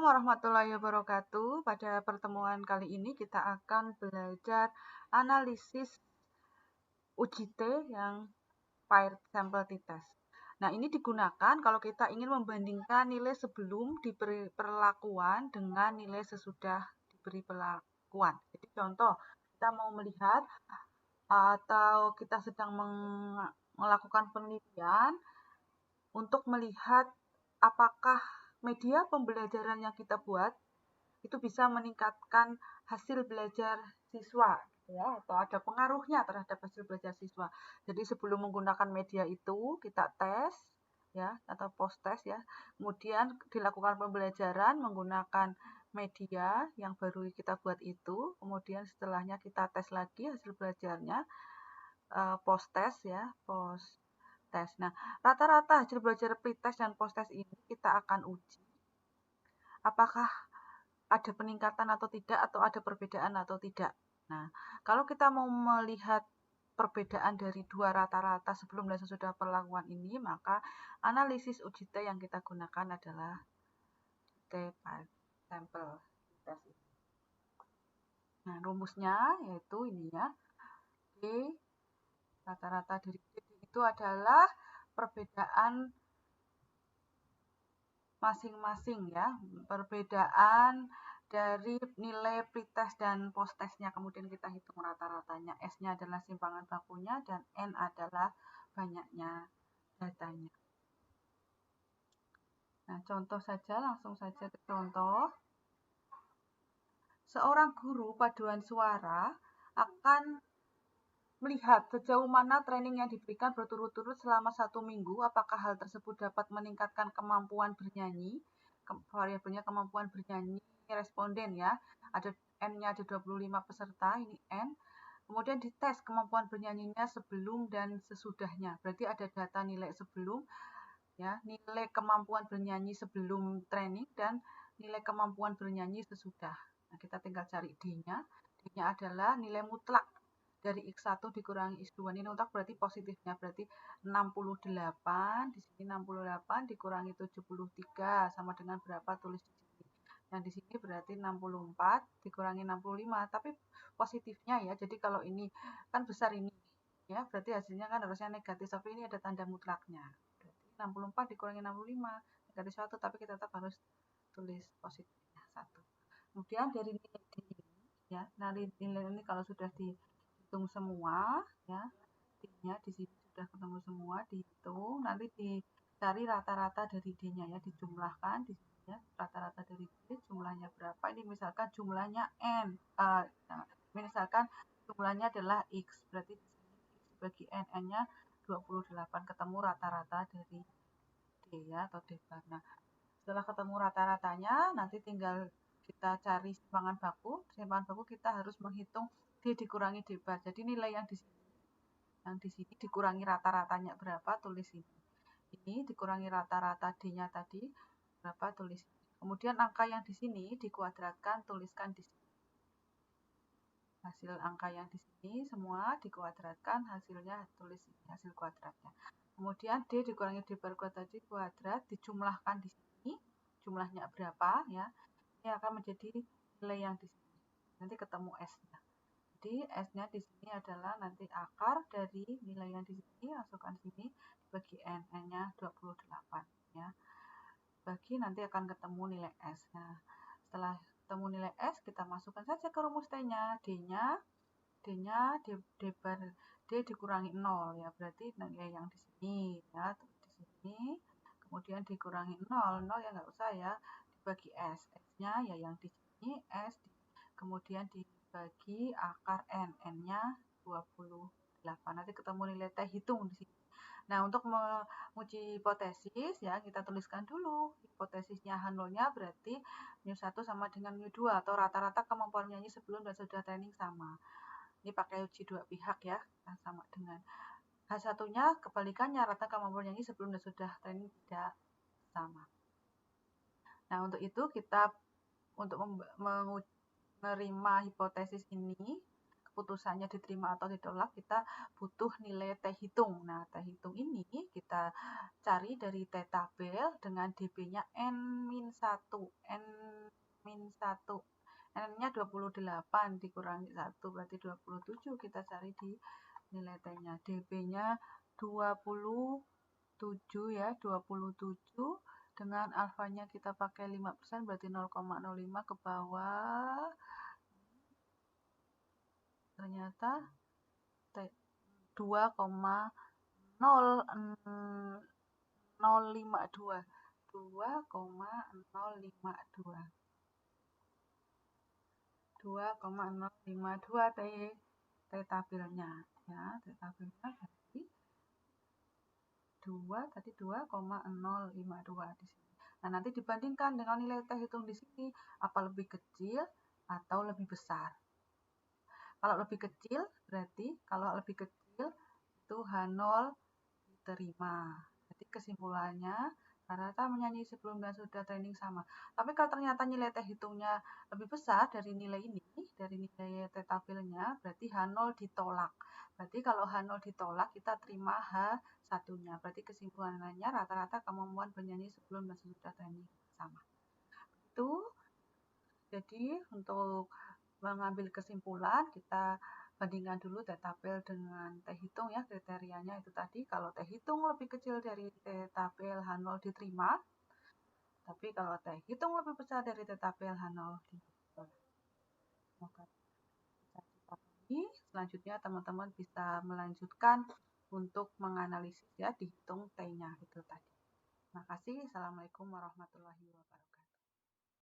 warahmatullahi wabarakatuh. Pada pertemuan kali ini kita akan belajar analisis UJT yang paired sample t-test. Nah, ini digunakan kalau kita ingin membandingkan nilai sebelum diberi perlakuan dengan nilai sesudah diberi perlakuan. Jadi contoh, kita mau melihat atau kita sedang melakukan penelitian untuk melihat apakah media pembelajaran yang kita buat itu bisa meningkatkan hasil belajar siswa, ya, atau ada pengaruhnya terhadap hasil belajar siswa. Jadi sebelum menggunakan media itu kita tes, ya, atau post test, ya. Kemudian dilakukan pembelajaran menggunakan media yang baru kita buat itu. Kemudian setelahnya kita tes lagi hasil belajarnya, post test, ya, post test. Nah, rata-rata hasil belajar pretest dan post test ini kita akan uji apakah ada peningkatan atau tidak, atau ada perbedaan atau tidak. Nah, kalau kita mau melihat perbedaan dari dua rata-rata sebelum dan sesudah perlakuan ini, maka analisis UJT yang kita gunakan adalah UJT sample test. Nah, rumusnya yaitu ini ya, D rata-rata dari D itu adalah perbedaan masing-masing, ya, perbedaan dari nilai pretest dan post testnya, kemudian kita hitung rata-ratanya. S-nya adalah simpangan bakunya dan N adalah banyaknya datanya. Nah, contoh saja, langsung saja ke contoh. Seorang guru paduan suara akan melihat sejauh mana training yang diberikan berturut-turut selama 1 minggu, apakah hal tersebut dapat meningkatkan kemampuan bernyanyi, variabelnya kemampuan bernyanyi responden, ya, ada N-nya ada 25 peserta, ini N. Kemudian dites kemampuan bernyanyinya sebelum dan sesudahnya, berarti ada data nilai sebelum, ya, nilai kemampuan bernyanyi sebelum training dan nilai kemampuan bernyanyi sesudah. Nah, kita tinggal cari D-nya. D-nya adalah nilai mutlak dari X1 dikurangi X2. Ini mutlak berarti positifnya, berarti 68, di sini 68 dikurangi 73 sama dengan berapa, tulis di sini. Yang di sini berarti 64 dikurangi 65, tapi positifnya, ya. Jadi kalau ini kan besar ini, ya, berarti hasilnya kan harusnya negatif, tapi ini ada tanda mutlaknya. Berarti 64 dikurangi 65 negatif 1, tapi kita tetap harus tulis positifnya 1. Kemudian dari nilai D ini, ya, nilai ini kalau sudah dihitung semua, ya, D-nya di sini sudah ketemu semua, dihitung, nanti dicari rata-rata dari D-nya, ya, dijumlahkan di sini, ya, rata-rata dari D jumlahnya berapa. Ini misalkan jumlahnya N, misalkan jumlahnya adalah X, berarti di sini X bagi N, N-nya 28, ketemu rata-rata dari D, ya, atau D bar. Nah, setelah ketemu rata-ratanya, nanti tinggal kita cari simpangan baku. Simpangan baku kita harus menghitung D dikurangi D bar. Jadi nilai yang di sini dikurangi rata-ratanya berapa, tulis ini. Ini dikurangi rata-rata D-nya tadi berapa, tulis ini. Kemudian angka yang di sini dikuadratkan, tuliskan di sini. Hasil angka yang di sini semua dikuadratkan, hasilnya tulis ini, hasil kuadratnya. Kemudian D dikurangi D bar kuadrat kuadrat dijumlahkan di sini, jumlahnya berapa, ya. Ini akan menjadi nilai yang di sini. Nanti ketemu S-nya. Jadi S-nya di sini adalah nanti akar dari nilai yang di sini, masukkan sini, bagi N, N-nya 28, ya. Bagi nanti akan ketemu nilai S. Nah, setelah ketemu nilai S, kita masukkan saja ke rumus T-nya. D-nya D bar D dikurangi 0, ya, berarti nilai yang di sini, ya, di sini. Kemudian dikurangi 0, 0 ya nggak usah, ya, dibagi S. S-nya ya yang di sini, S, kemudian dibagi akar N, N-nya 28. Nanti ketemu nilai T, hitung di sini. Nah, untuk menguji hipotesis, ya, kita tuliskan dulu. Hipotesisnya H0-nya berarti μ1 sama dengan μ2, atau rata-rata kemampuan menyanyi sebelum dan sesudah training sama. Ini pakai uji dua pihak, ya, sama dengan H1-nya kebalikannya, rata kemampuan menyanyi sebelum dan sesudah training tidak sama. Nah, untuk itu kita untuk menerima hipotesis ini, putusannya diterima atau ditolak, kita butuh nilai T hitung. Nah, T hitung ini kita cari dari T tabel dengan DB-nya N-1. N-1. N-nya 28 dikurangi 1 berarti 27, kita cari di nilai T-nya. DB-nya 27 ya, 27 dengan alfanya kita pakai 5% berarti 0,05 ke bawah. Ternyata 2,052. 2,052 T tabelnya ya, T tabelnya berarti 2,052 di sini. Nah, nanti dibandingkan dengan nilai T hitung di sini, apa lebih kecil atau lebih besar. Kalau lebih kecil, berarti kalau lebih kecil itu H0 diterima. Jadi kesimpulannya, rata-rata menyanyi sebelum dan sudah training sama. Tapi kalau ternyata nilai T hitungnya lebih besar dari nilai ini, dari nilai T tabelnya, berarti H0 ditolak. Berarti kalau H0 ditolak, kita terima H1-nya. Berarti kesimpulannya rata-rata kemampuan bernyanyi sebelum dan sesudah training sama. Itu jadi untuk mengambil kesimpulan, kita bandingkan dulu T tabel dengan T hitung ya, kriterianya itu tadi. Kalau T hitung lebih kecil dari T tabel, H0 diterima. Tapi kalau T hitung lebih besar dari T tabel, H0 ditolak. Semoga bisa dipahami. Selanjutnya teman-teman bisa melanjutkan untuk menganalisis ya, dihitung T-nya itu tadi. Terima kasih. Assalamualaikum warahmatullahi wabarakatuh.